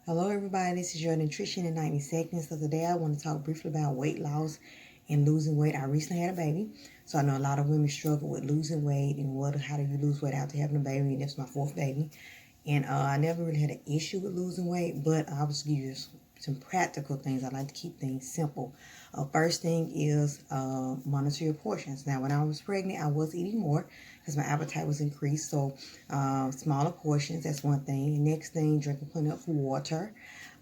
Hello everybody, this is your Nutrition in 90 Seconds. So today I want to talk briefly about weight loss and losing weight. I recently had a baby, so I know a lot of women struggle with losing weight and how do you lose weight after having a baby, and that's my fourth baby. And I never really had an issue with losing weight, but I was give you some practical things. I like to keep things simple. First thing is monitor your portions. Now, when I was pregnant, I was eating more because my appetite was increased. So, smaller portions, that's one thing. Next thing, drinking plenty of water.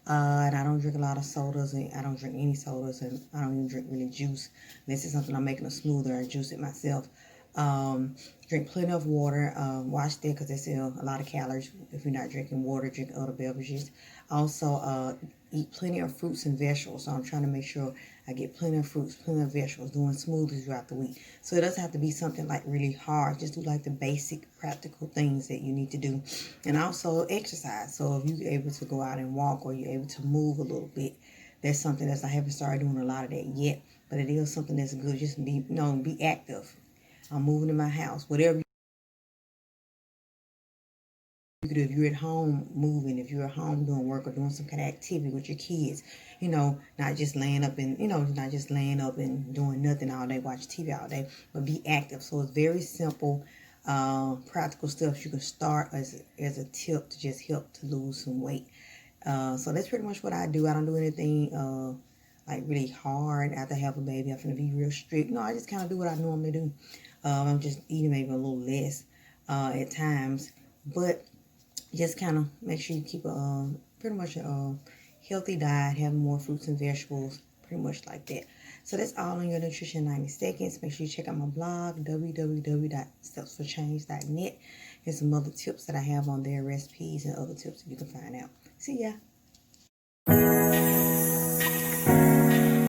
And I don't drink a lot of sodas, and I don't drink any sodas, and I don't even drink really juice. This is something I'm making a smoother and juice it myself. Um, Drink plenty of water. Watch that because there's still a lot of calories if you're not drinking water. Drink other beverages. Also, eat plenty of fruits and vegetables. So I'm trying to make sure I get plenty of fruits, plenty of vegetables, doing smoothies throughout the week. So it doesn't have to be something like really hard. Just do like the basic practical things that you need to do. And also exercise. So if you're able to go out and walk or you're able to move a little bit, that's something that I haven't started doing a lot of that yet. But it is something that's good. Just be active. I'm moving in my house. Whatever you could do, if you're at home moving, if you're at home doing work or doing some kind of activity with your kids, not just laying up and not just laying up and doing nothing all day, watch TV all day, but be active. So it's very simple, practical stuff you can start as a tip to just help to lose some weight. So that's pretty much what I do. I don't do anything like really hard after I have a baby. I'm gonna be real strict. No, I just kind of do what I normally do. I'm just eating maybe a little less at times, but just kind of make sure you keep a pretty much a healthy diet, have more fruits and vegetables, pretty much like that. So that's all on your Nutrition 90 Seconds. Make sure you check out my blog, www.stepsforchange.net. There's some other tips that I have on there, recipes and other tips that you can find out. See ya.